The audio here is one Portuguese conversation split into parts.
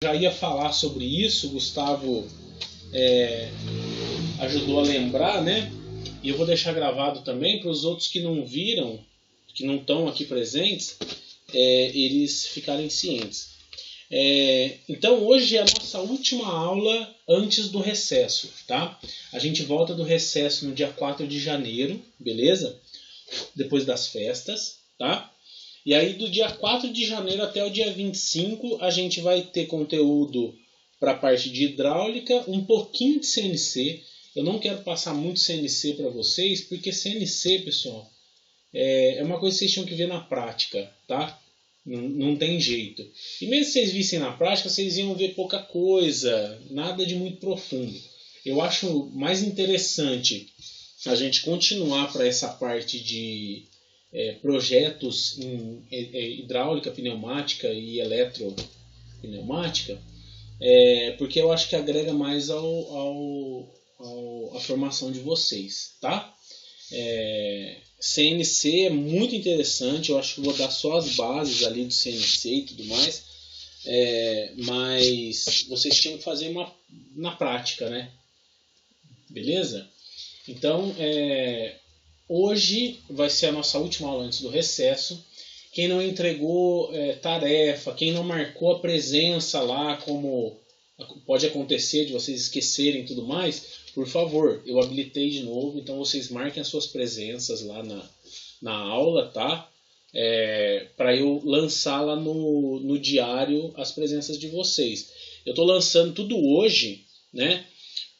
Já ia falar sobre isso, o Gustavo ajudou a lembrar, né? E eu vou deixar gravado também para os outros que não viram, que não estão aqui presentes, eles ficarem cientes. Então hoje é a nossa última aula antes do recesso, tá? A gente volta do recesso no dia 4 de janeiro, beleza? Depois das festas, tá? E aí do dia 4 de janeiro até o dia 25 a gente vai ter conteúdo para a parte de hidráulica, um pouquinho de CNC. Eu não quero passar muito CNC para vocês, porque CNC, pessoal, é uma coisa que vocês tinham que ver na prática, tá? Não tem jeito. E mesmo se vocês vissem na prática, vocês iam ver pouca coisa, nada de muito profundo. Eu acho mais interessante a gente continuar para essa parte de projetos em hidráulica pneumática e eletropneumática, porque eu acho que agrega mais à formação de vocês, tá? CNC é muito interessante, eu acho que vou dar só as bases ali do CNC e tudo mais, mas vocês tinham que fazer na prática, né? Beleza? Então, hoje vai ser a nossa última aula antes do recesso. Quem não entregou tarefa, quem não marcou a presença lá, como pode acontecer de vocês esquecerem e tudo mais, por favor, eu habilitei de novo, então vocês marquem as suas presenças lá na aula, tá? Para eu lançar lá no diário as presenças de vocês. Eu estou lançando tudo hoje, né?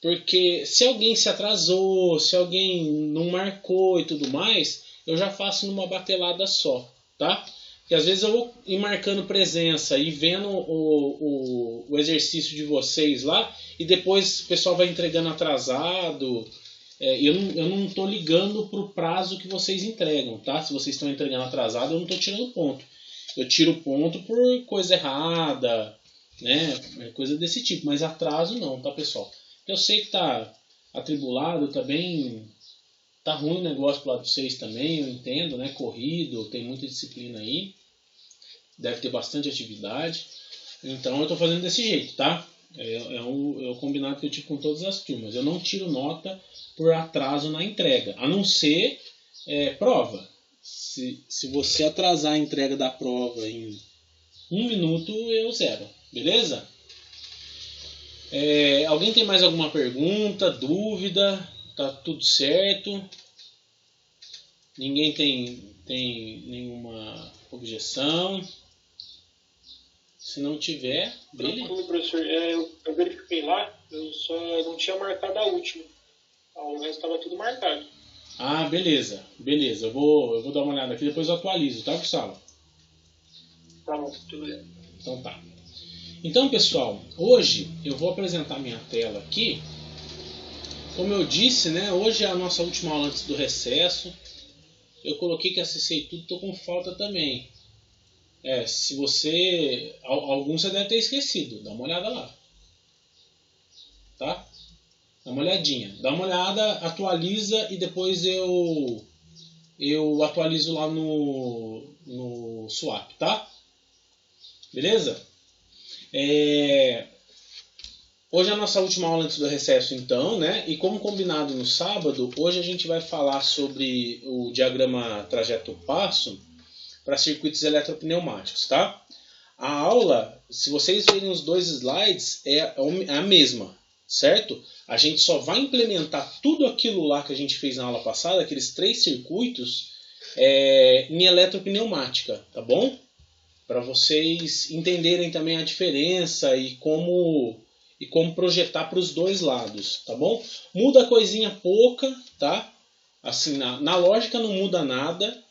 Porque se alguém se atrasou, se alguém não marcou e tudo mais, eu já faço numa batelada só, tá? Porque às vezes eu vou ir marcando presença e vendo o exercício de vocês lá, e depois o pessoal vai entregando atrasado. Eu não estou ligando para o prazo que vocês entregam, tá? Se vocês estão entregando atrasado, eu não estou tirando ponto. Eu tiro ponto por coisa errada, né? Coisa desse tipo, mas atraso não, tá, pessoal? Eu sei que tá atribulado, tá ruim o negócio pro lado de vocês também, eu entendo, né? Corrido, tem muita disciplina aí, deve ter bastante atividade, então eu tô fazendo desse jeito, tá? É o combinado que eu tive com todas as turmas. Eu não tiro nota por atraso na entrega, a não ser prova. Se você atrasar a entrega da prova em 1 minuto, eu zero, beleza? Alguém tem mais alguma pergunta, dúvida? Tá tudo certo? Ninguém tem nenhuma objeção? Se não tiver, beleza. Tranquilo, professor. Eu verifiquei lá, eu só não tinha marcado a última. O resto estava tudo marcado. Ah, beleza. Eu vou dar uma olhada aqui, depois eu atualizo, tá, Gustavo? Tá bom, tudo bem. Então tá. Então, pessoal, hoje eu vou apresentar minha tela aqui. Como eu disse, né, hoje é a nossa última aula antes do recesso. Eu coloquei que acessei tudo, estou com falta também. Se você... Alguns você deve ter esquecido, dá uma olhada lá. Tá? Dá uma olhadinha. Dá uma olhada, atualiza e depois eu atualizo lá no Swap, tá? Beleza? Hoje é a nossa última aula antes do recesso, então, né? E como combinado no sábado, hoje a gente vai falar sobre o diagrama trajeto-passo para circuitos eletropneumáticos, tá? A aula, se vocês verem os 2 slides, é a mesma, certo? A gente só vai implementar tudo aquilo lá que a gente fez na aula passada, aqueles 3 circuitos, em eletropneumática, tá bom? Para vocês entenderem também a diferença e como projetar para os 2 lados, tá bom? Muda coisinha pouca, tá? Assim, na lógica não muda nada,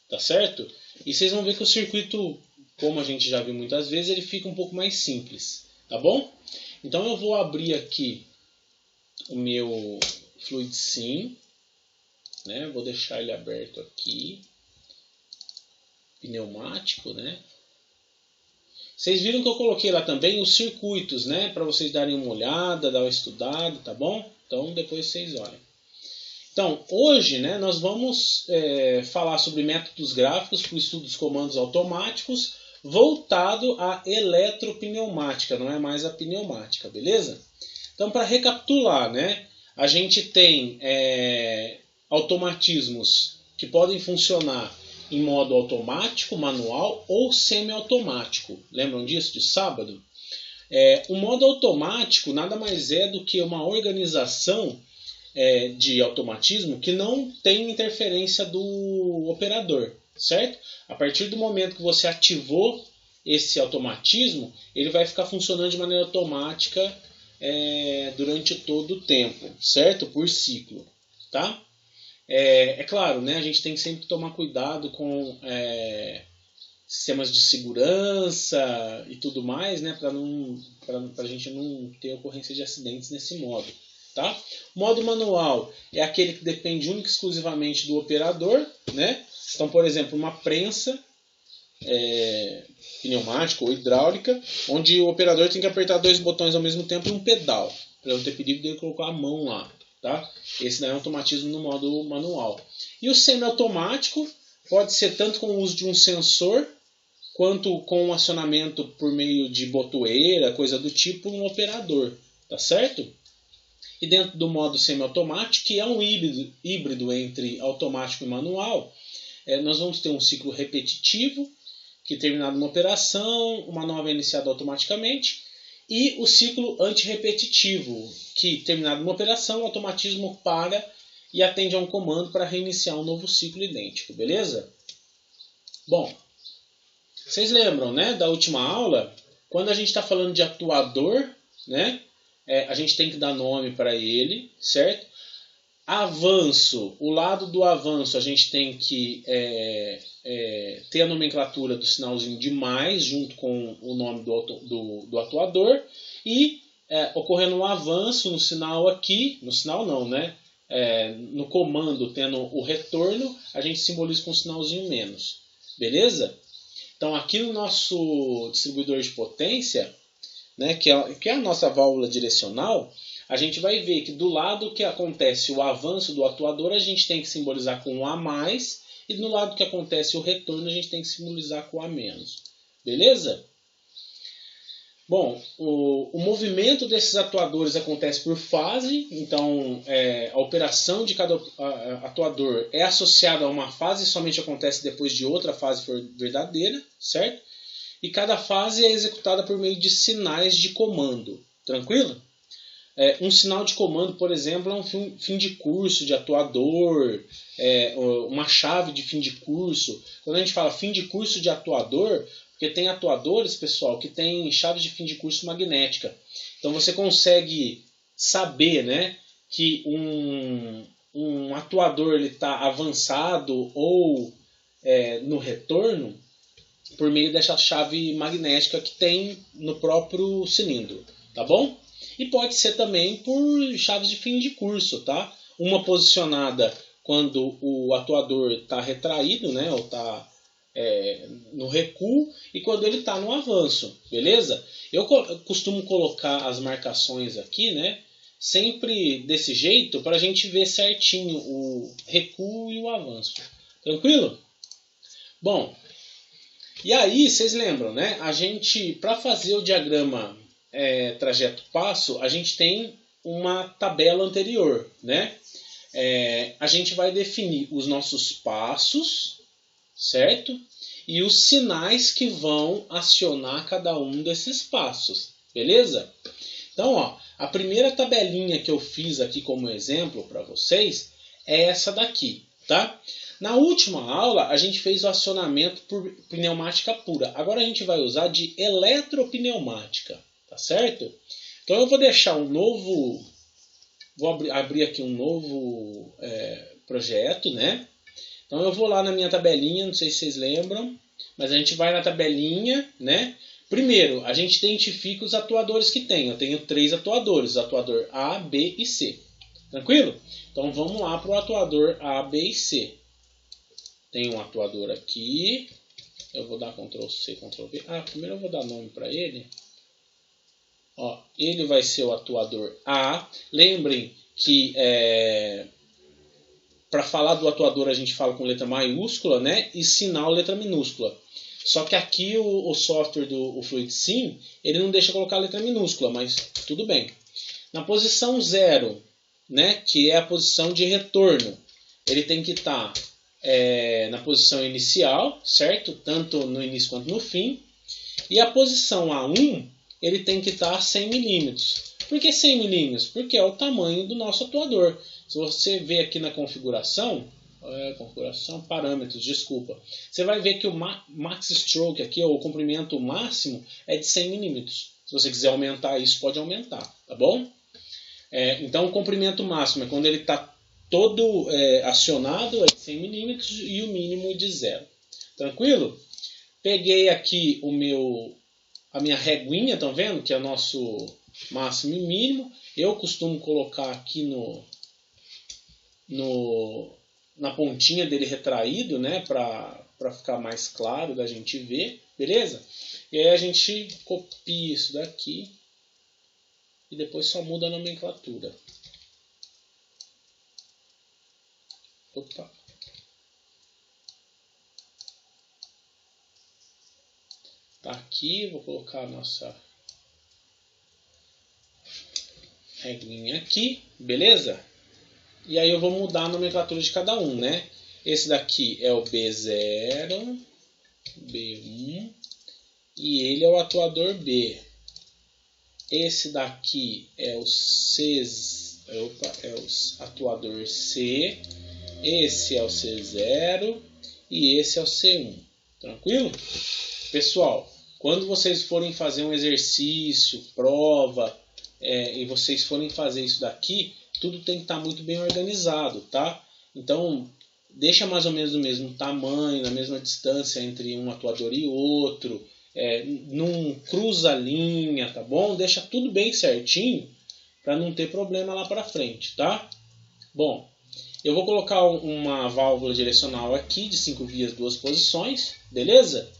tá certo? E vocês vão ver que o circuito, como a gente já viu muitas vezes, ele fica um pouco mais simples, tá bom? Então eu vou abrir aqui o meu Fluid Sim, né? Vou deixar ele aberto aqui, pneumático, né? Vocês viram que eu coloquei lá também os circuitos, né? Para vocês darem uma olhada, dar uma estudada, tá bom? Então depois vocês olhem. Então, hoje, né, nós vamos falar sobre métodos gráficos para o estudo dos comandos automáticos, voltado à eletropneumática, não é mais a pneumática, beleza? Então, para recapitular, né, a gente tem automatismos que podem funcionar em modo automático, manual ou semiautomático. Lembram disso de sábado? O modo automático nada mais é do que uma organização de automatismo que não tem interferência do operador, certo? A partir do momento que você ativou esse automatismo, ele vai ficar funcionando de maneira automática durante todo o tempo, certo? Por ciclo, tá? É claro, né? A gente tem que sempre tomar cuidado com sistemas de segurança e tudo mais, né? Para a gente não ter ocorrência de acidentes nesse modo. Tá? O modo manual é aquele que depende única e exclusivamente do operador, né? Então, por exemplo, uma prensa pneumática ou hidráulica, onde o operador tem que apertar 2 botões ao mesmo tempo e um pedal, para não ter perigo de ele colocar a mão lá. Tá? Esse daí é um automatismo no modo manual. E o semiautomático pode ser tanto com o uso de um sensor, quanto com um acionamento por meio de botoeira, coisa do tipo, um operador. Tá certo? E dentro do modo semiautomático, que é um híbrido entre automático e manual, nós vamos ter um ciclo repetitivo, que terminado uma operação, uma nova é iniciada automaticamente, e o ciclo antirrepetitivo, que terminado uma operação, o automatismo para e atende a um comando para reiniciar um novo ciclo idêntico, beleza? Bom, vocês lembram, né, da última aula, quando a gente está falando de atuador, né, a gente tem que dar nome para ele, certo? Avanço, o lado do avanço a gente tem que ter a nomenclatura do sinalzinho de mais junto com o nome do atuador e ocorrendo um avanço no sinal aqui, no sinal não, né? No comando tendo o retorno, a gente simboliza com um sinalzinho menos, beleza? Então aqui no nosso distribuidor de potência, né, que é a nossa válvula direcional, a gente vai ver que do lado que acontece o avanço do atuador, a gente tem que simbolizar com um a mais, e do lado que acontece o retorno, a gente tem que simbolizar com a menos. Beleza? Bom, o movimento desses atuadores acontece por fase, então a operação de cada atuador é associada a uma fase e somente acontece depois de outra fase for verdadeira, certo? E cada fase é executada por meio de sinais de comando. Tranquilo? Um sinal de comando, por exemplo, é um fim de curso de atuador, uma chave de fim de curso. Quando a gente fala fim de curso de atuador, porque tem atuadores, pessoal, que tem chaves de fim de curso magnética. Então você consegue saber, né, que um atuador está avançado ou no retorno por meio dessa chave magnética que tem no próprio cilindro, tá bom? E pode ser também por chaves de fim de curso, tá? Uma posicionada quando o atuador está retraído, né? Ou está no recuo, e quando ele está no avanço, beleza? Eu costumo colocar as marcações aqui, né? Sempre desse jeito, para a gente ver certinho o recuo e o avanço. Tranquilo? Bom, e aí vocês lembram, né? A gente, para fazer o diagrama trajeto-passo, a gente tem uma tabela anterior, né? A gente vai definir os nossos passos, certo? E os sinais que vão acionar cada um desses passos, beleza? Então, ó, a primeira tabelinha que eu fiz aqui como exemplo para vocês é essa daqui, tá? Na última aula, a gente fez o acionamento por pneumática pura. Agora a gente vai usar de eletropneumática. Tá certo? Então eu vou deixar um novo... Vou abrir aqui um novo projeto, né? Então eu vou lá na minha tabelinha, não sei se vocês lembram, mas a gente vai na tabelinha, né? Primeiro, a gente identifica os atuadores que tem. Eu tenho 3 atuadores, atuador A, B e C. Tranquilo? Então vamos lá para o atuador A, B e C. Tem um atuador aqui. Eu vou dar Ctrl C, Ctrl V. Primeiro eu vou dar nome para ele. Ó, ele vai ser o atuador A. Lembrem que para falar do atuador a gente fala com letra maiúscula, né? E sinal letra minúscula. Só que aqui o software do FluidSim, ele não deixa colocar a letra minúscula, mas tudo bem. Na posição 0, né, que é a posição de retorno, ele tem que estar na posição inicial, certo? Tanto no início quanto no fim. E a posição A1, ele tem que estar a 100 milímetros. Por que 100 milímetros? Porque é o tamanho do nosso atuador. Se você ver aqui na configuração, parâmetros, desculpa. Você vai ver que o max stroke aqui, o comprimento máximo, é de 100 milímetros. Se você quiser aumentar isso, pode aumentar, tá bom? Então o comprimento máximo é quando ele está todo acionado, é de 100 milímetros e o mínimo de 0. Tranquilo? Peguei aqui a minha reguinha, estão vendo? Que é o nosso máximo e mínimo. Eu costumo colocar aqui na pontinha dele retraído, né? Para ficar mais claro da gente ver, beleza? E aí a gente copia isso daqui e depois só muda a nomenclatura. Opa. Tá aqui, vou colocar a nossa regrinha aqui, beleza? E aí eu vou mudar a nomenclatura de cada um, né? Esse daqui é o B0, B1 e ele é o atuador B. Esse daqui é o atuador C. Esse é o C0 e esse é o C1. Tranquilo? Pessoal, quando vocês forem fazer um exercício, prova, e vocês forem fazer isso daqui, tudo tem que estar muito bem organizado, tá? Então, deixa mais ou menos do mesmo tamanho, na mesma distância entre um atuador e outro, não cruza a linha, tá bom? Deixa tudo bem certinho para não ter problema lá para frente, tá? Bom, eu vou colocar uma válvula direcional aqui de 5 vias, 2 posições, beleza?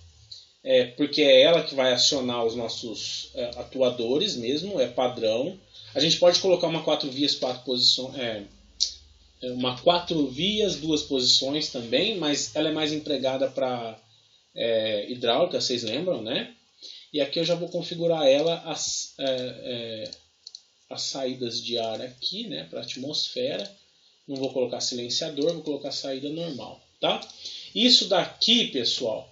Porque é ela que vai acionar os nossos atuadores mesmo, é padrão. A gente pode colocar uma 4 vias, 4 posições, uma 4 vias, 2 posições também, mas ela é mais empregada para hidráulica, vocês lembram, né? E aqui eu já vou configurar ela as saídas de ar aqui, né, para a atmosfera. Não vou colocar silenciador, vou colocar saída normal, tá? Isso daqui, pessoal,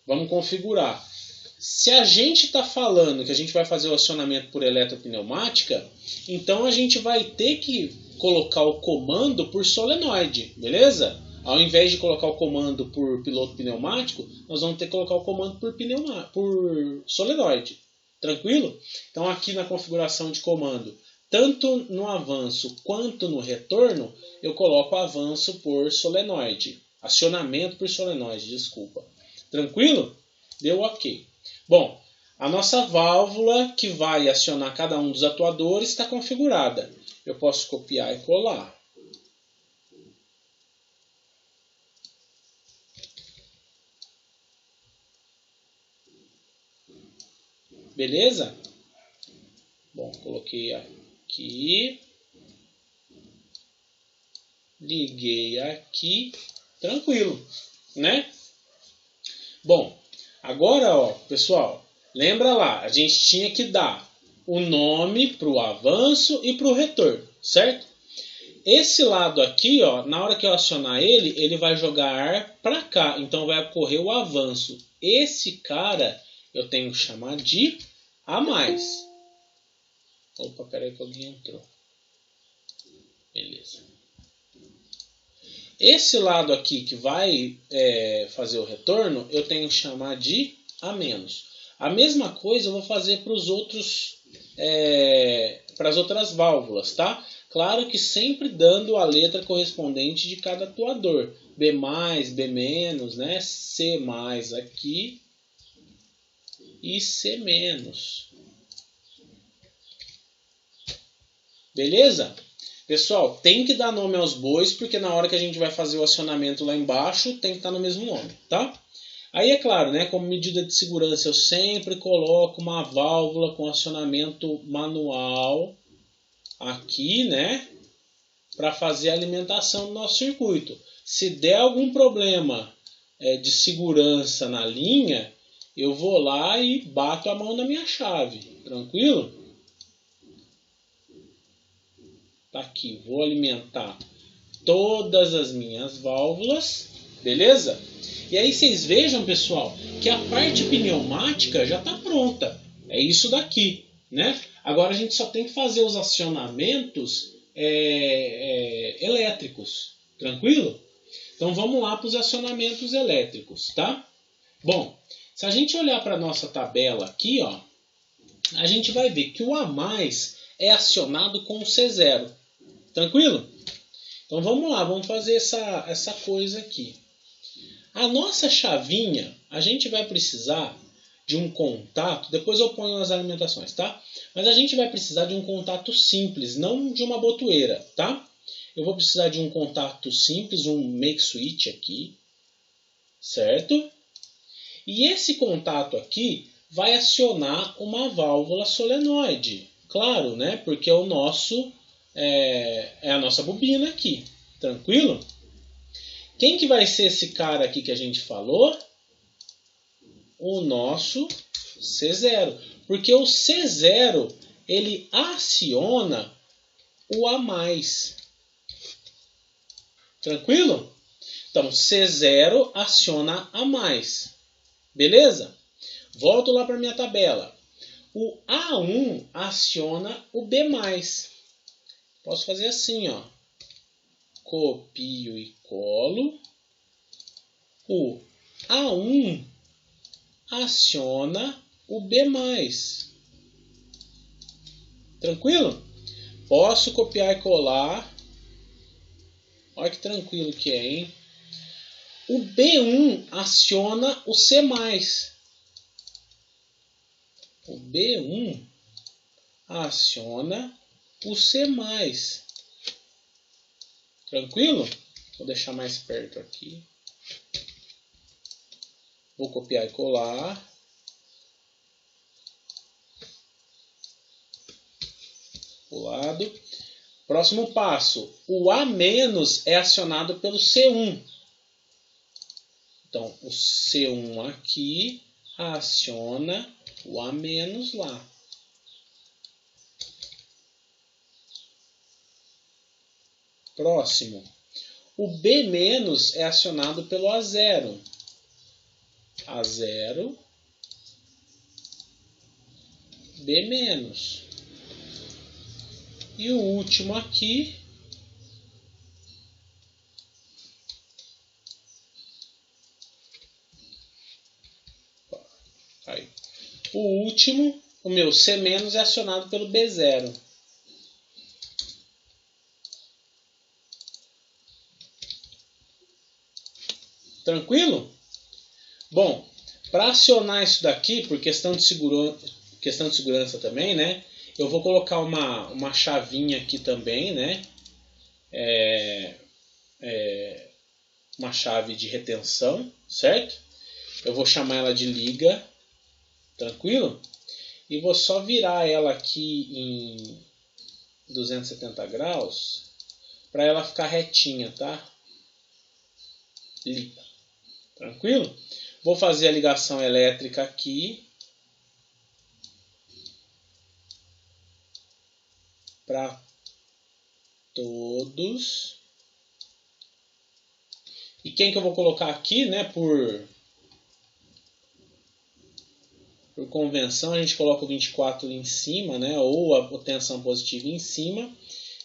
vamos configurar. Se a gente está falando que a gente vai fazer o acionamento por eletropneumática, então a gente vai ter que colocar o comando por solenoide, beleza? Ao invés de colocar o comando por piloto pneumático, nós vamos ter que colocar o comando por solenoide. Tranquilo? Então aqui na configuração de comando, tanto no avanço quanto no retorno, eu coloco avanço por solenoide. Acionamento por solenoide, desculpa. Tranquilo? Deu ok. Bom, a nossa válvula que vai acionar cada um dos atuadores está configurada. Eu posso copiar e colar. Beleza? Bom, coloquei aqui. Liguei aqui. Tranquilo, né? Bom, agora, ó, pessoal, lembra lá, a gente tinha que dar o nome para o avanço e para o retorno, certo? Esse lado aqui, ó, na hora que eu acionar ele, ele vai jogar ar para cá, então vai ocorrer o avanço. Esse cara eu tenho que chamar de A+. Opa, peraí que alguém entrou. Beleza. Esse lado aqui que vai fazer o retorno, eu tenho que chamar de A-. A mesma coisa eu vou fazer para os outros, para as outras válvulas, tá? Claro que sempre dando a letra correspondente de cada atuador. B+, B-, né? C+ aqui e C-. Beleza? Pessoal, tem que dar nome aos bois, porque na hora que a gente vai fazer o acionamento lá embaixo, tem que estar no mesmo nome, tá? Aí é claro, né, como medida de segurança, eu sempre coloco uma válvula com acionamento manual aqui, né, para fazer a alimentação do nosso circuito. Se der algum problema de segurança na linha, eu vou lá e bato a mão na minha chave. Tranquilo? Tá aqui, vou alimentar todas as minhas válvulas, beleza? E aí vocês vejam, pessoal, que a parte pneumática já está pronta. É isso daqui, né? Agora a gente só tem que fazer os acionamentos elétricos, tranquilo? Então vamos lá para os acionamentos elétricos, tá? Bom, se a gente olhar para a nossa tabela aqui, ó, a gente vai ver que o A+, é acionado com o C0. Tranquilo? Então vamos lá, vamos fazer essa coisa aqui. A nossa chavinha, a gente vai precisar de um contato, depois eu ponho as alimentações, tá? Mas a gente vai precisar de um contato simples, não de uma botoeira, tá? Eu vou precisar de um contato simples, um make switch aqui, certo? E esse contato aqui vai acionar uma válvula solenoide, claro, né? Porque é o nosso a nossa bobina aqui, tranquilo? Quem que vai ser esse cara aqui que a gente falou? O nosso C0, porque o C0 ele aciona o A+. Tranquilo? Então, C0 aciona A+. Beleza? Volto lá para minha tabela. O A1 aciona o B+. Posso fazer assim, ó. Copio e colo. O A1 aciona o B+. Tranquilo? Posso copiar e colar. Olha que tranquilo que é, hein? O B1 aciona o C+. O B1 aciona o C+. Tranquilo? Vou deixar mais perto aqui. Vou copiar e colar. O lado. Próximo passo. O A- é acionado pelo C1. Então, o C1 aqui aciona o A- lá. Próximo. O B- é acionado pelo A0. A0, B-. E o último aqui, aí. O último, o meu C- é acionado pelo B0. Tranquilo? Bom, para acionar isso daqui, por questão de segurança também, né? Eu vou colocar uma chavinha aqui também, né? Uma chave de retenção, certo? Eu vou chamar ela de liga, tranquilo? E vou só virar ela aqui em 270 graus para ela ficar retinha, tá? Liga. Tranquilo? Vou fazer a ligação elétrica aqui para todos. E quem que eu vou colocar aqui, né? Por convenção, a gente coloca o 24 em cima, né? Ou a tensão positiva em cima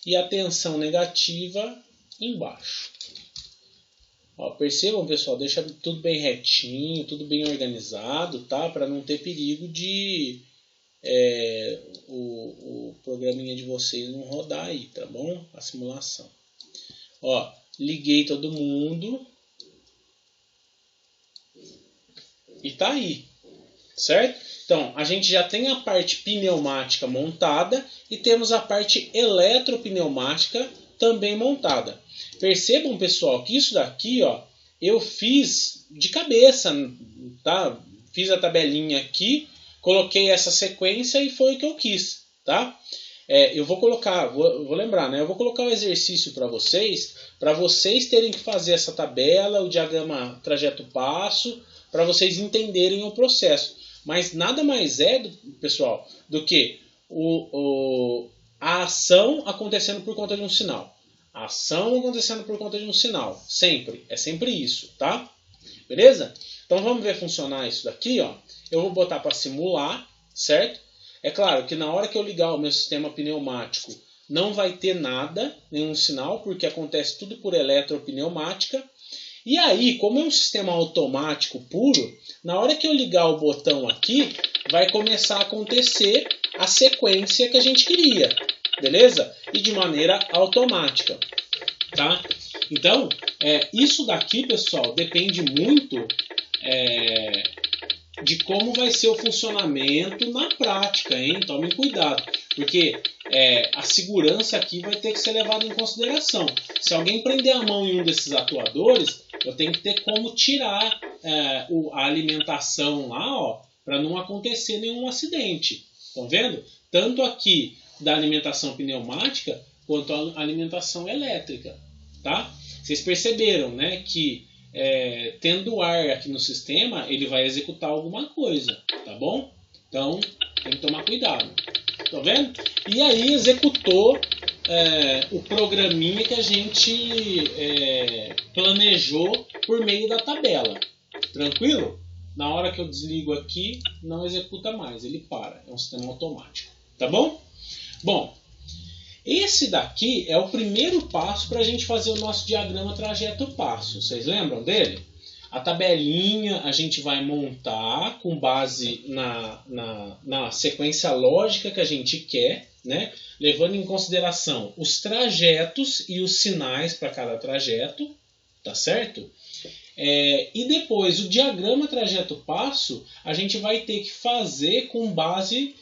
e a tensão negativa embaixo. Ó, percebam, pessoal, deixa tudo bem retinho, tudo bem organizado, tá? Para não ter perigo de o programinha de vocês não rodar aí, tá bom? A simulação. Ó, liguei todo mundo e tá aí, certo? Então, a gente já tem a parte pneumática montada e temos a parte eletropneumática também montada. Percebam, pessoal, que isso daqui, ó, eu fiz de cabeça, tá? Fiz a tabelinha aqui, coloquei essa sequência e foi o que eu quis, tá? eu vou colocar, vou lembrar, né? Eu vou colocar o exercício para vocês terem que fazer essa tabela, o diagrama trajeto passo, para vocês entenderem o processo. Mas nada mais é, pessoal, do que a ação acontecendo por conta de um sinal. A ação acontecendo por conta de um sinal. Sempre. É sempre isso, tá? Beleza? Então vamos ver funcionar isso daqui, ó. Eu vou botar para simular, certo? É claro que na hora que eu ligar o meu sistema pneumático não vai ter nada, nenhum sinal, porque acontece tudo por eletropneumática. E aí, como é um sistema automático puro, na hora que eu ligar o botão aqui, vai começar a acontecer a sequência que a gente queria, beleza? E de maneira automática, tá? Então, isso daqui, pessoal, depende muito de como vai ser o funcionamento na prática, hein? Tomem cuidado, porque a segurança aqui vai ter que ser levada em consideração. Se alguém prender a mão em um desses atuadores, eu tenho que ter como tirar a alimentação lá, ó, para não acontecer nenhum acidente. Estão vendo? Tanto aqui da alimentação pneumática quanto a alimentação elétrica, tá? Vocês perceberam, né, que tendo ar aqui no sistema, ele vai executar alguma coisa, tá bom? Então, tem que tomar cuidado. Tá vendo? E aí executou o programinha que a gente planejou por meio da tabela. Tranquilo? Na hora que eu desligo aqui, não executa mais, ele para. É um sistema automático. Tá bom? Bom, esse daqui é o primeiro passo para a gente fazer o nosso diagrama trajeto-passo. Vocês lembram dele? A tabelinha a gente vai montar com base na sequência lógica que a gente quer, né? Levando em consideração os trajetos e os sinais para cada trajeto, tá certo? E depois o diagrama trajeto-passo a gente vai ter que fazer com base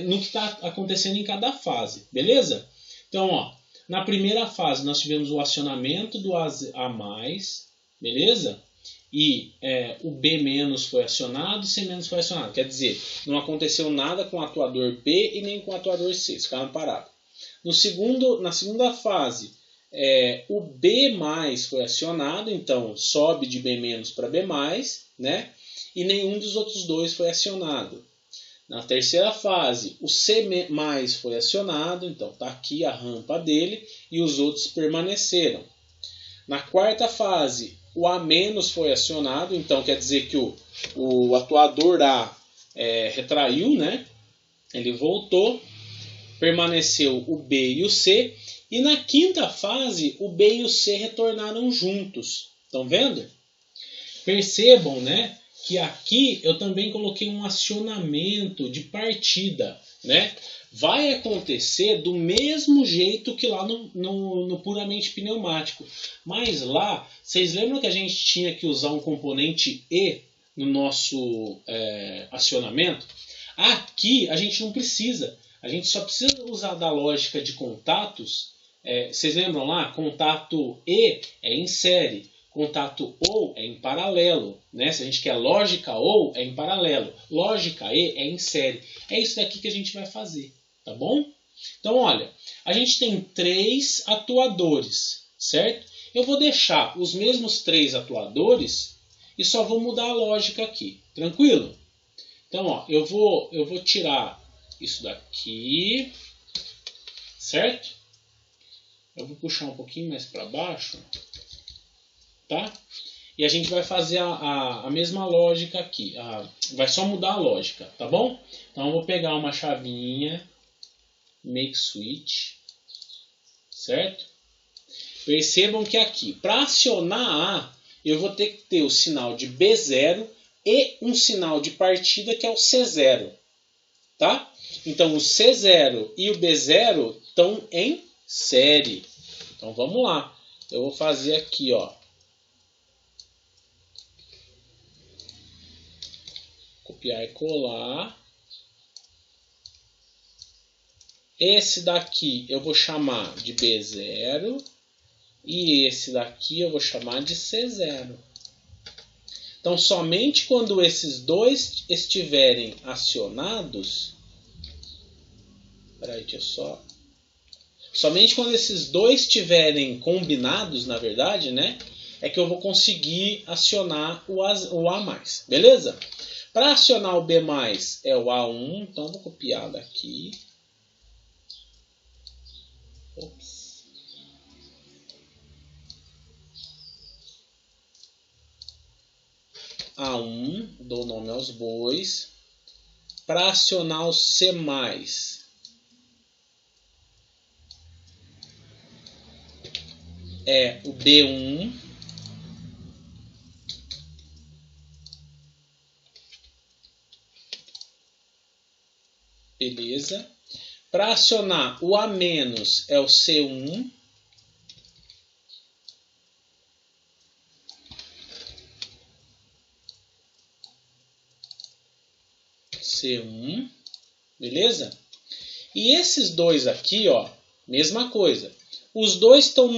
no que está acontecendo em cada fase, beleza? Então, ó, na primeira fase nós tivemos o acionamento do A+, beleza? E o B- foi acionado e C- foi acionado. Quer dizer, não aconteceu nada com o atuador P e nem com o atuador C, ficaram parados. Na segunda fase, o B+ foi acionado, então sobe de B- para B+, né? E nenhum dos outros dois foi acionado. Na terceira fase, o C+ foi acionado, então está aqui a rampa dele e os outros permaneceram. Na quarta fase, o A- foi acionado, então quer dizer que o atuador A retraiu, né? Ele voltou, permaneceu o B e o C, e na quinta fase, o B e o C retornaram juntos. Estão vendo? Percebam, né, que aqui eu também coloquei um acionamento de partida, né? Vai acontecer do mesmo jeito que lá no puramente pneumático. Mas lá, vocês lembram que a gente tinha que usar um componente E no nosso acionamento? Aqui a gente não precisa. A gente só precisa usar da lógica de contatos. Vocês lembram lá? Contato E é em série. Contato OU é em paralelo, né? Se a gente quer lógica OU, é em paralelo. Lógica E é em série. É isso daqui que a gente vai fazer, tá bom? Então, olha, a gente tem 3 atuadores, certo? Eu vou deixar os mesmos 3 atuadores e só vou mudar a lógica aqui, tranquilo? Então, ó, eu vou tirar isso daqui, certo? Eu vou puxar um pouquinho mais para baixo. Tá? E a gente vai fazer a mesma lógica aqui. Vai só mudar a lógica, tá bom? Então eu vou pegar uma chavinha, make switch, certo? Percebam que aqui, para acionar A, eu vou ter que ter o sinal de B0 e um sinal de partida que é o C0, tá? Então o C0 e o B0 estão em série. Então vamos lá. Eu vou fazer aqui, ó. Copiar e colar. Esse daqui eu vou chamar de B0 e esse daqui eu vou chamar de C0. Então, somente quando esses dois estiverem acionados, Peraí, deixa eu só... Somente quando esses dois estiverem combinados, na verdade, né? É que eu vou conseguir acionar o A+. Beleza? Para acionar o B+, é o A1. Então, eu vou copiar daqui. Ops. A1, dou nome aos bois. Para acionar o C+, é o B1. Beleza. Para acionar o A- é o C1. C1. Beleza? E esses dois aqui, ó, mesma coisa. Os dois estão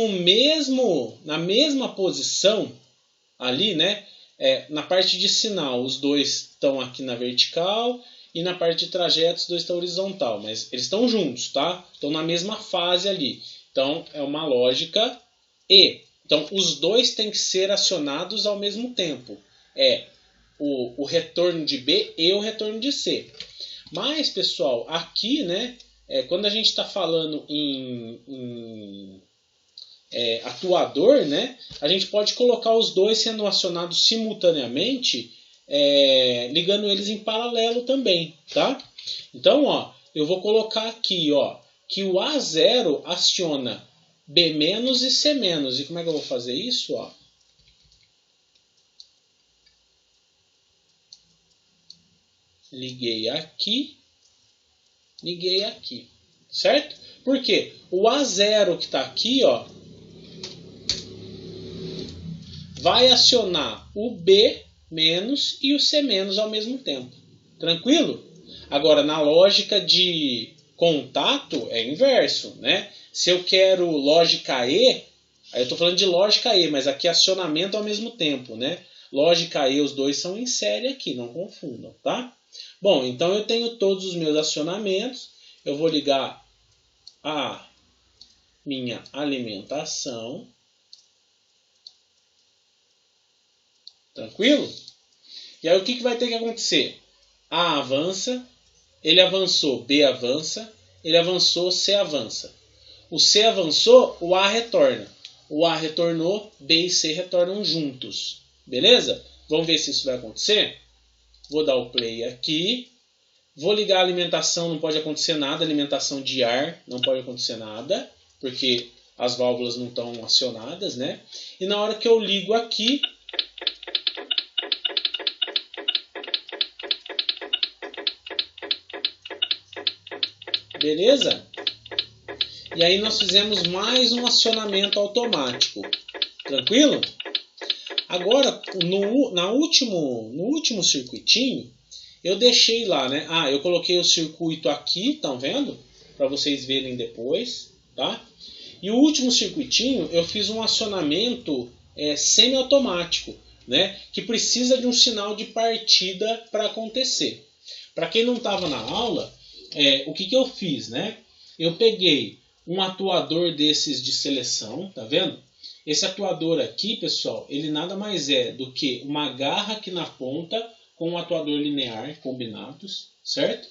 na mesma posição ali, né? Na parte de sinal, os dois estão aqui na vertical e na parte de trajeto os dois estão horizontal, mas eles estão juntos, tá? Estão na mesma fase ali. Então, é uma lógica E. Então, os dois têm que ser acionados ao mesmo tempo. É o retorno de B e o retorno de C. Mas, pessoal, aqui, né, quando a gente está falando em atuador, né, a gente pode colocar os dois sendo acionados simultaneamente, ligando eles em paralelo também, tá? Então, ó, eu vou colocar aqui, ó, que o A0 aciona B- e C-. E como é que eu vou fazer isso? Ó? Liguei aqui, certo? Por quê? O A0 que está aqui, ó, vai acionar o B- e o C- ao mesmo tempo. Tranquilo? Agora, na lógica de contato, é inverso, né? Se eu quero lógica E, aí eu estou falando de lógica E, mas aqui acionamento ao mesmo tempo, né? Lógica E, os dois são em série aqui, não confundam, tá? Bom, então eu tenho todos os meus acionamentos. Eu vou ligar a minha alimentação. Tranquilo? E aí o que vai ter que acontecer? A avança, ele avançou, B avança, ele avançou, C avança. O C avançou, o A retorna. O A retornou, B e C retornam juntos. Beleza? Vamos ver se isso vai acontecer? Vou dar o play aqui. Vou ligar a alimentação, não pode acontecer nada. Alimentação de ar, não pode acontecer nada, porque as válvulas não estão acionadas, né? E na hora que eu ligo aqui, beleza? E aí nós fizemos mais um acionamento automático. Tranquilo? Agora, no último circuitinho, eu deixei lá, né? Eu coloquei o circuito aqui, estão vendo? Para vocês verem depois, tá? E o último circuitinho, eu fiz um acionamento semiautomático, né? Que precisa de um sinal de partida para acontecer. Para quem não estava na aula, o que eu fiz, né? Eu peguei um atuador desses de seleção, tá vendo? Esse atuador aqui, pessoal, ele nada mais é do que uma garra aqui na ponta com um atuador linear combinados, certo?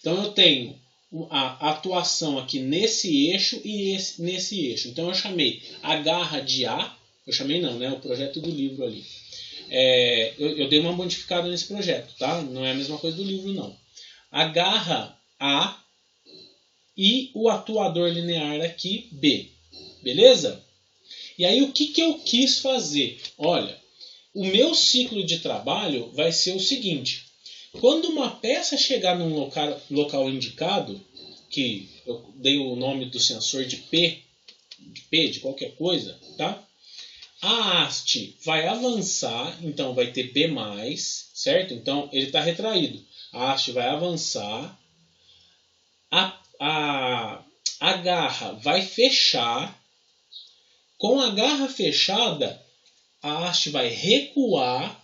Então eu tenho a atuação aqui nesse eixo e nesse eixo. Então eu chamei a garra de A, eu chamei não, né? O projeto do livro ali. Eu dei uma modificada nesse projeto, tá? Não é a mesma coisa do livro, não. A garra A e o atuador linear aqui, B. Beleza? E aí o que eu quis fazer? Olha, o meu ciclo de trabalho vai ser o seguinte. Quando uma peça chegar num local indicado, que eu dei o nome do sensor de P, de qualquer coisa, tá? A haste vai avançar, então vai ter B+, certo? Então ele está retraído. A haste vai avançar, a garra vai fechar. Com a garra fechada, a haste vai recuar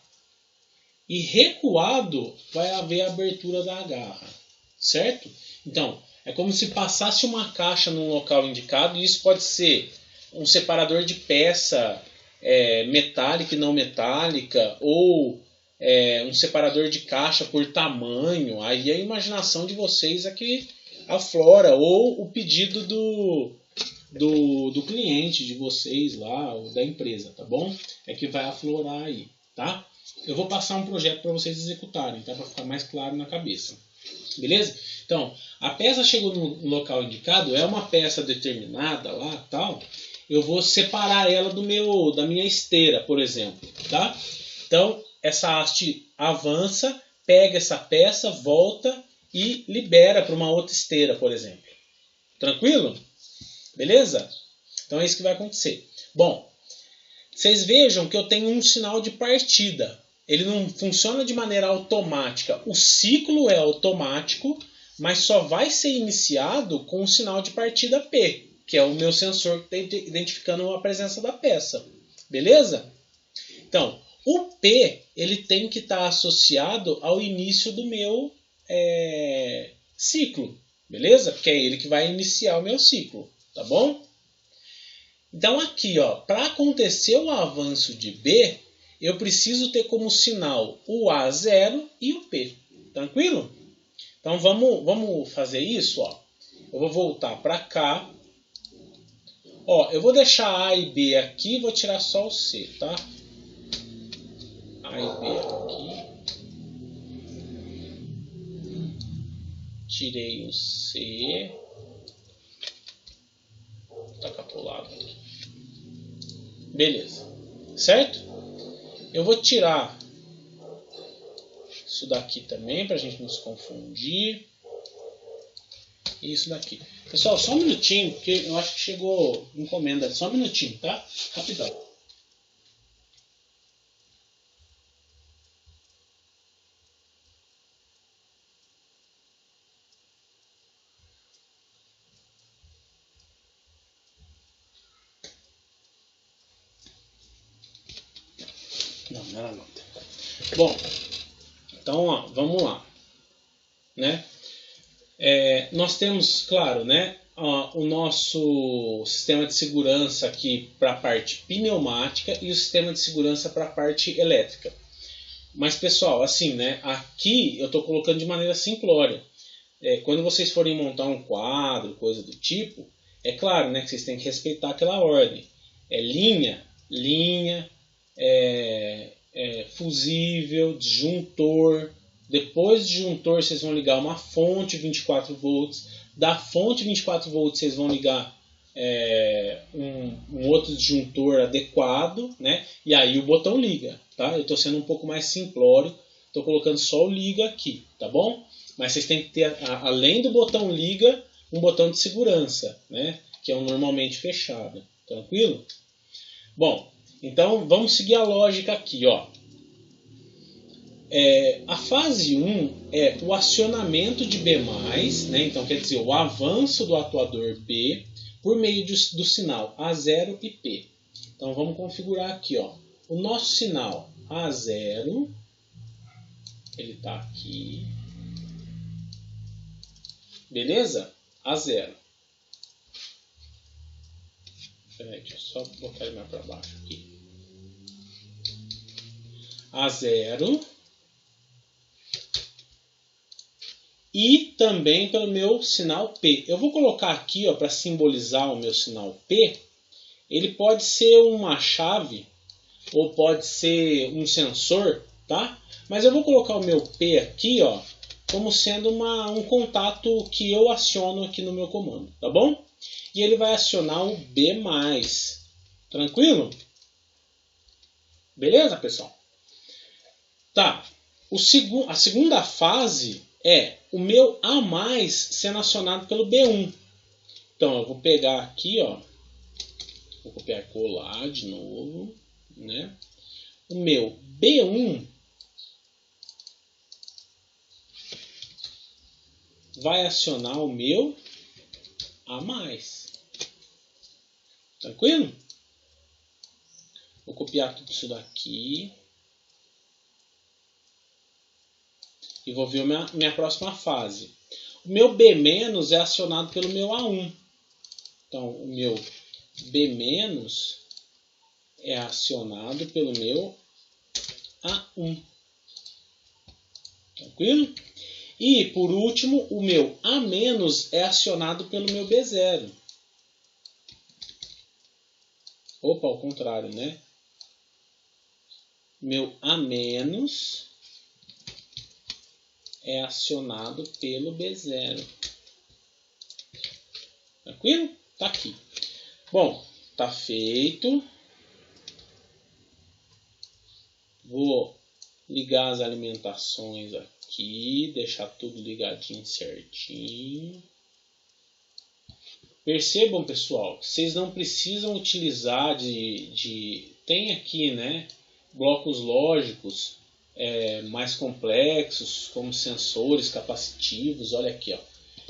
e recuado vai haver a abertura da garra, certo? Então, É como se passasse uma caixa num local indicado, e isso pode ser um separador de peça metálica e não metálica, ou um separador de caixa por tamanho. Aí a imaginação de vocês é que aflora, ou o pedido do cliente de vocês lá, ou da empresa, tá bom? É que vai aflorar aí, tá? Eu vou passar um projeto para vocês executarem, tá? Para ficar mais claro na cabeça. Beleza? Então, a peça chegou no local indicado, é uma peça determinada lá, tal. Eu vou separar ela da minha esteira, por exemplo, tá? Então, essa haste avança, pega essa peça, volta e libera para uma outra esteira, por exemplo. Tranquilo? Beleza? Então é isso que vai acontecer. Bom, vocês vejam que eu tenho um sinal de partida. Ele não funciona de maneira automática. O ciclo é automático, mas só vai ser iniciado com o sinal de partida P, que é o meu sensor que está identificando a presença da peça. Beleza? Então, o P ele tem que estar associado ao início do meu ciclo. Beleza? Porque é ele que vai iniciar o meu ciclo. Tá bom? Então aqui, para acontecer o avanço de B, eu preciso ter como sinal o A0 e o P. Tranquilo? Então vamos fazer isso. Eu vou voltar para cá. Eu vou deixar A e B aqui e vou tirar só o C, tá? A e B aqui. Tirei o C. Vou tacar pro lado aqui. Beleza. Certo? Eu vou tirar isso daqui também, para a gente não se confundir. E isso daqui. Pessoal, só um minutinho, porque eu acho que chegou encomenda. Só um minutinho, tá? Rapidão. Não era nota. Bom, então vamos lá. Né? Nós temos, claro, né, o nosso sistema de segurança aqui para a parte pneumática e o sistema de segurança para a parte elétrica. Mas, pessoal, assim, né, aqui eu estou colocando de maneira simplória. Quando vocês forem montar um quadro, coisa do tipo, é claro, né, que vocês têm que respeitar aquela ordem. Linha, fusível, disjuntor. Depois do disjuntor vocês vão ligar uma fonte 24 volts. Da fonte 24 volts vocês vão ligar um outro disjuntor adequado, né? E aí o botão liga, tá? Eu estou sendo um pouco mais simplório, estou colocando só o liga aqui, tá bom? Mas vocês têm que ter, além do botão liga, um botão de segurança, né? Que é normalmente fechado, tranquilo? Bom, então vamos seguir a lógica aqui, a fase 1 é o acionamento de B+, né? Então quer dizer o avanço do atuador B por meio do sinal A0 e P. Então vamos configurar aqui, o nosso sinal A0, ele está aqui, beleza? A0. Peraí, deixa eu só botar ele mais para baixo aqui. A0. E também pelo meu sinal P. Eu vou colocar aqui para simbolizar o meu sinal P. Ele pode ser uma chave ou pode ser um sensor, tá? Mas eu vou colocar o meu P aqui, como sendo um contato que eu aciono aqui no meu comando, tá bom? E ele vai acionar o B+. Tranquilo? Beleza, pessoal? Tá. A segunda fase é o meu A+ sendo acionado pelo B1. Então eu vou pegar aqui, vou copiar e colar de novo, né? O meu B1 vai acionar o meu A+. Tranquilo? Vou copiar tudo isso daqui. E vou ver minha próxima fase. O meu B- é acionado pelo meu A1. Então, o meu B- é acionado pelo meu A1. Tranquilo? E, por último, o meu A- é acionado pelo meu B0. Opa, ao contrário, né? Meu A- é acionado pelo B0. Tranquilo? Tá aqui. Bom, tá feito. Vou ligar as alimentações aqui, deixar tudo ligadinho certinho. Percebam, pessoal, vocês não precisam utilizar tem aqui, né, blocos lógicos mais complexos, como sensores capacitivos. Olha aqui, ó,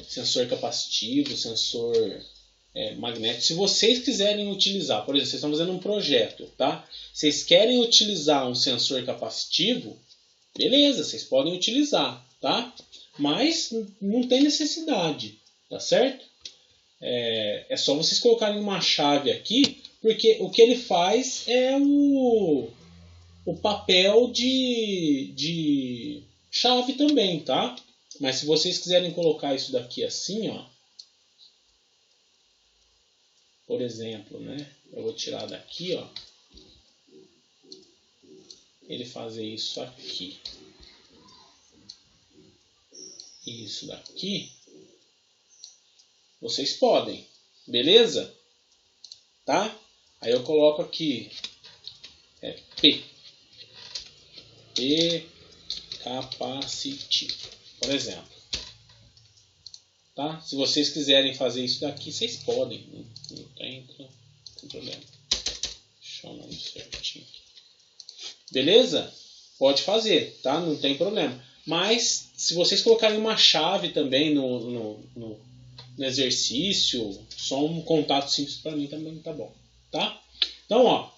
sensor capacitivo, sensor magnético. Se vocês quiserem utilizar, por exemplo, vocês estão fazendo um projeto, tá? Vocês querem utilizar um sensor capacitivo, beleza, vocês podem utilizar, tá? Mas não tem necessidade, tá certo? É só vocês colocarem uma chave aqui, porque o que ele faz é o papel de chave também, tá? Mas se vocês quiserem colocar isso daqui assim, ó, por exemplo, né? Eu vou tirar daqui, ó. Ele fazer isso aqui. Isso daqui. Vocês podem. Beleza? Tá? Aí eu coloco aqui. P. P capacitivo. Por exemplo. Tá? Se vocês quiserem fazer isso daqui, vocês podem. Não tem problema. Deixa eu nome certinho. Beleza? Pode fazer, tá? Não tem problema. Mas se vocês colocarem uma chave também no exercício, só um contato simples para mim também tá bom, tá? Então, ó,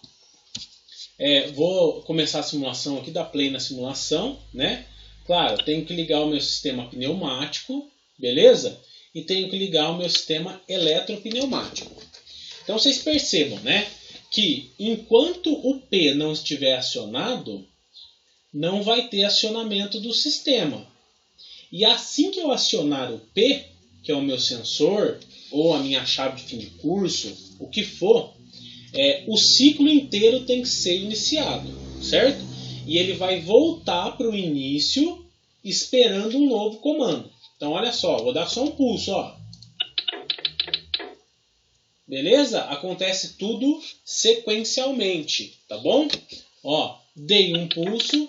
vou começar a simulação aqui, dar play na simulação, né? Claro, tenho que ligar o meu sistema pneumático, beleza? E tenho que ligar o meu sistema eletropneumático. Então vocês percebam, né? Que enquanto o P não estiver acionado, não vai ter acionamento do sistema. E assim que eu acionar o P, que é o meu sensor, ou a minha chave de fim de curso, o que for, o ciclo inteiro tem que ser iniciado, certo? E ele vai voltar para o início esperando um novo comando. Então olha só, vou dar só um pulso, ó. Beleza? Acontece tudo sequencialmente, tá bom? Ó, dei um pulso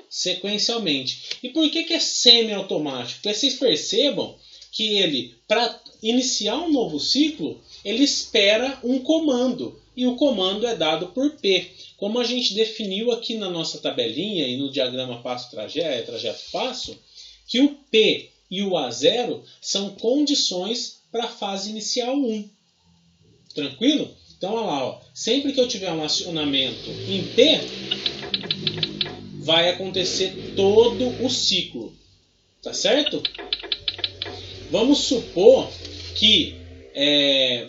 sequencialmente. E por que é semi-automático? Porque vocês percebam que ele, para iniciar um novo ciclo, ele espera um comando. E o comando é dado por P. Como a gente definiu aqui na nossa tabelinha e no diagrama trajeto-passo, que o P e o A0 são condições para a fase inicial 1. Tranquilo? Então, olha lá, ó. Sempre que eu tiver um acionamento em P, vai acontecer todo o ciclo. Tá certo? Vamos supor que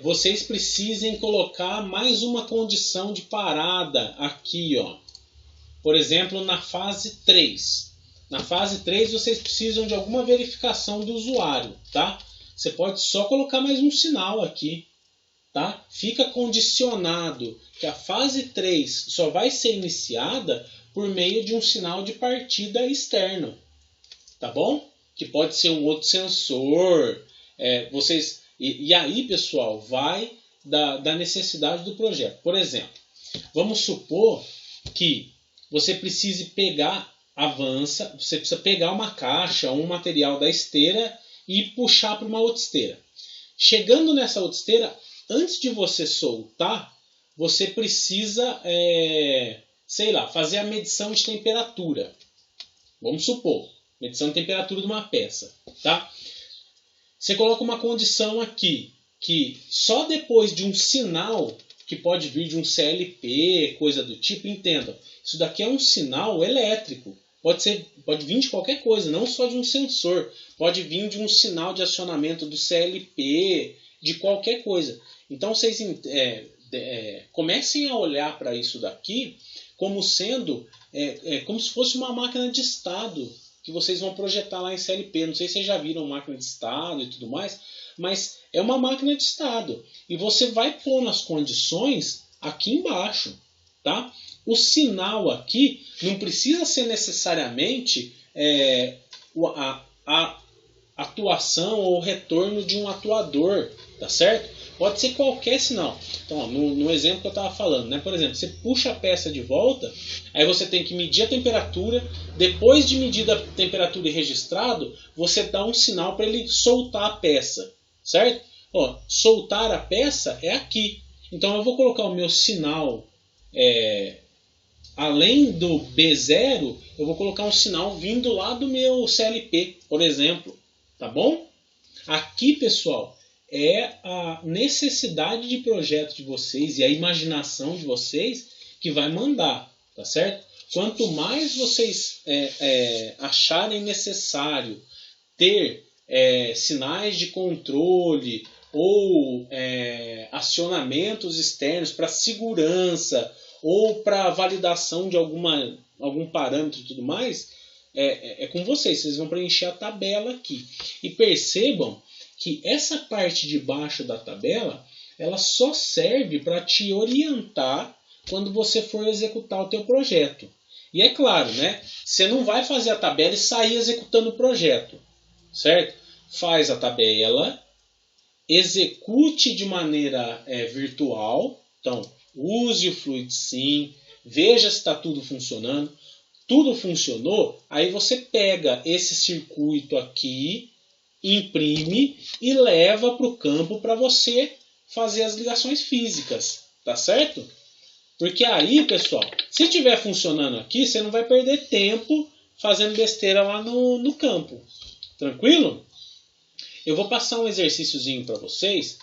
vocês precisem colocar mais uma condição de parada aqui, ó. Por exemplo, na fase 3. Na fase 3, vocês precisam de alguma verificação do usuário, tá? Você pode só colocar mais um sinal aqui. Tá? Fica condicionado que a fase 3 só vai ser iniciada por meio de um sinal de partida externo. Tá bom? Que pode ser um outro sensor. E aí, pessoal, vai da necessidade do projeto. Por exemplo, vamos supor que você precise você precisa pegar uma caixa ou um material da esteira e puxar para uma outra esteira. Chegando nessa outra esteira, antes de você soltar, você precisa, fazer a medição de temperatura. Vamos supor, medição de temperatura de uma peça. Tá? Você coloca uma condição aqui, que só depois de um sinal, que pode vir de um CLP, coisa do tipo, entendam. Isso daqui é um sinal elétrico. Pode vir de qualquer coisa, não só de um sensor. Pode vir de um sinal de acionamento do CLP, de qualquer coisa. Então vocês comecem a olhar para isso daqui como sendo como se fosse uma máquina de estado que vocês vão projetar lá em CLP. Não sei se vocês já viram máquina de estado e tudo mais, mas é uma máquina de estado. E você vai pôr nas condições aqui embaixo, tá? O sinal aqui não precisa ser necessariamente a atuação ou retorno de um atuador, tá certo? Pode ser qualquer sinal. Então, ó, no exemplo que eu estava falando, né? Por exemplo, você puxa a peça de volta, aí você tem que medir a temperatura. Depois de medir a temperatura e registrado, você dá um sinal para ele soltar a peça, certo? Ó, soltar a peça é aqui. Então eu vou colocar o meu sinal, além do B0, eu vou colocar um sinal vindo lá do meu CLP, por exemplo. Tá bom? Aqui, pessoal, é a necessidade de projeto de vocês e a imaginação de vocês que vai mandar, tá certo? Quanto mais vocês acharem necessário ter sinais de controle ou acionamentos externos para segurança ou para validação de algum parâmetro e tudo mais, é com vocês. Vocês vão preencher a tabela aqui. E percebam que essa parte de baixo da tabela, ela só serve para te orientar quando você for executar o teu projeto. E é claro, né? Você não vai fazer a tabela e sair executando o projeto, certo? Faz a tabela, execute de maneira virtual. Então, use o Fluid Sim, veja se está tudo funcionando. Tudo funcionou, aí você pega esse circuito aqui, imprime e leva para o campo para você fazer as ligações físicas, tá certo? Porque aí, pessoal, se estiver funcionando aqui, você não vai perder tempo fazendo besteira lá no campo. Tranquilo? Eu vou passar um exercíciozinho para vocês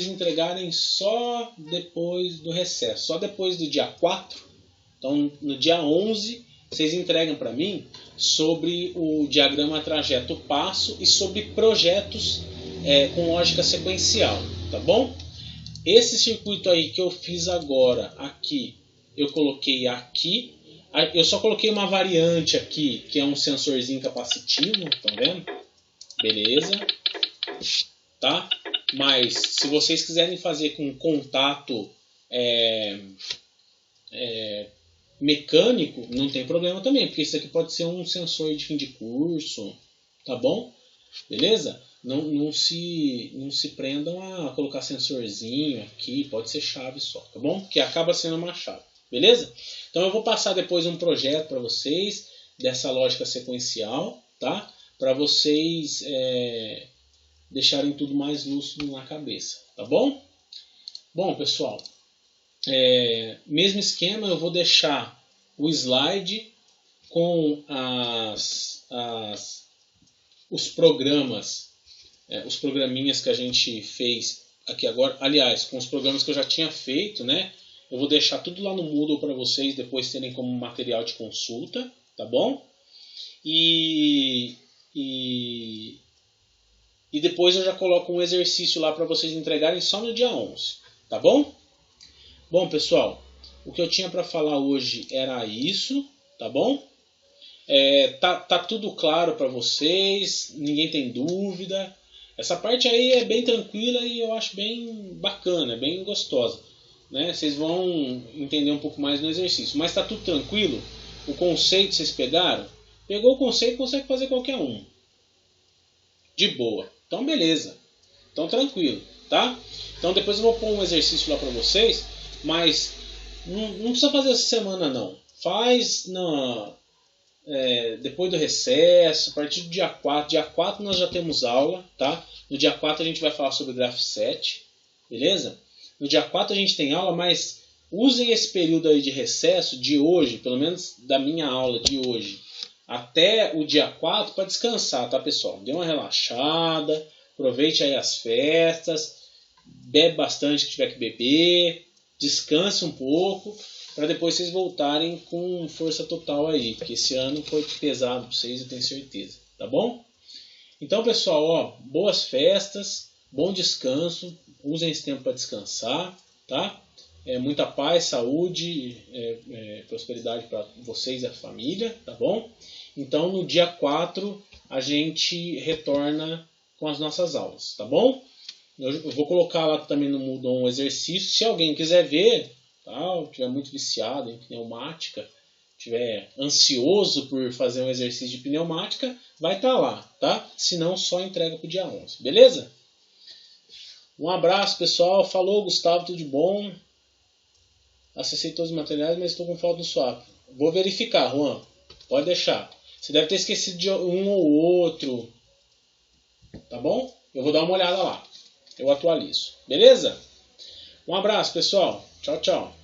entregarem só depois do recesso, só depois do dia 4. Então, no dia 11, vocês entregam para mim sobre o diagrama trajeto passo e sobre projetos com lógica sequencial, tá bom? Esse circuito aí que eu fiz agora, aqui, eu coloquei aqui. Eu só coloquei uma variante aqui, que é um sensorzinho capacitivo, tá vendo? Beleza. Tá? Mas se vocês quiserem fazer com contato mecânico, não tem problema também, porque isso aqui pode ser um sensor de fim de curso, tá bom? Beleza? Não se prendam a colocar sensorzinho aqui, pode ser chave só, tá bom? Que acaba sendo uma chave, beleza? Então eu vou passar depois um projeto para vocês dessa lógica sequencial, tá? Para vocês deixarem tudo mais lúcido na cabeça, tá bom? Bom, pessoal, mesmo esquema, eu vou deixar o slide com os programas, os programinhas que a gente fez aqui agora. Aliás, com os programas que eu já tinha feito, né? Eu vou deixar tudo lá no Moodle para vocês depois terem como material de consulta, tá bom? E depois eu já coloco um exercício lá para vocês entregarem só no dia 11, tá bom? Bom, pessoal, o que eu tinha para falar hoje era isso, tá bom? Tá tudo claro para vocês, ninguém tem dúvida. Essa parte aí é bem tranquila e eu acho bem bacana, bem gostosa, né? Vocês vão entender um pouco mais no exercício. Mas tá tudo tranquilo? O conceito vocês pegaram? Pegou o conceito, consegue fazer qualquer um. De boa. Então, beleza. Então, tranquilo, tá? Então, depois eu vou pôr um exercício lá para vocês, mas não precisa fazer essa semana, não. Faz depois do recesso, a partir do dia 4. Dia 4 nós já temos aula, tá? No dia 4 a gente vai falar sobre Graph 7, beleza? No dia 4 a gente tem aula, mas usem esse período aí de recesso de hoje, pelo menos da minha aula de hoje, até o dia 4 para descansar, tá, pessoal? Dê uma relaxada, aproveite aí as festas, bebe bastante que tiver que beber, descanse um pouco para depois vocês voltarem com força total aí, porque esse ano foi pesado para vocês, eu tenho certeza, tá bom? Então, pessoal, ó, boas festas, bom descanso, usem esse tempo para descansar, tá? Muita paz, saúde, prosperidade para vocês e a família, tá bom? Então, no dia 4, a gente retorna com as nossas aulas, tá bom? Eu vou colocar lá também no Moodle um exercício, se alguém quiser ver, tá? Tiver muito viciado em pneumática, tiver ansioso por fazer um exercício de pneumática, vai estar lá, tá? Se não, só entrega para o dia 11, beleza? Um abraço, pessoal. Falou, Gustavo, tudo de bom? Acessei todos os materiais, mas estou com falta do swap. Vou verificar, Juan. Pode deixar. Você deve ter esquecido de um ou outro. Tá bom? Eu vou dar uma olhada lá. Eu atualizo. Beleza? Um abraço, pessoal. Tchau, tchau.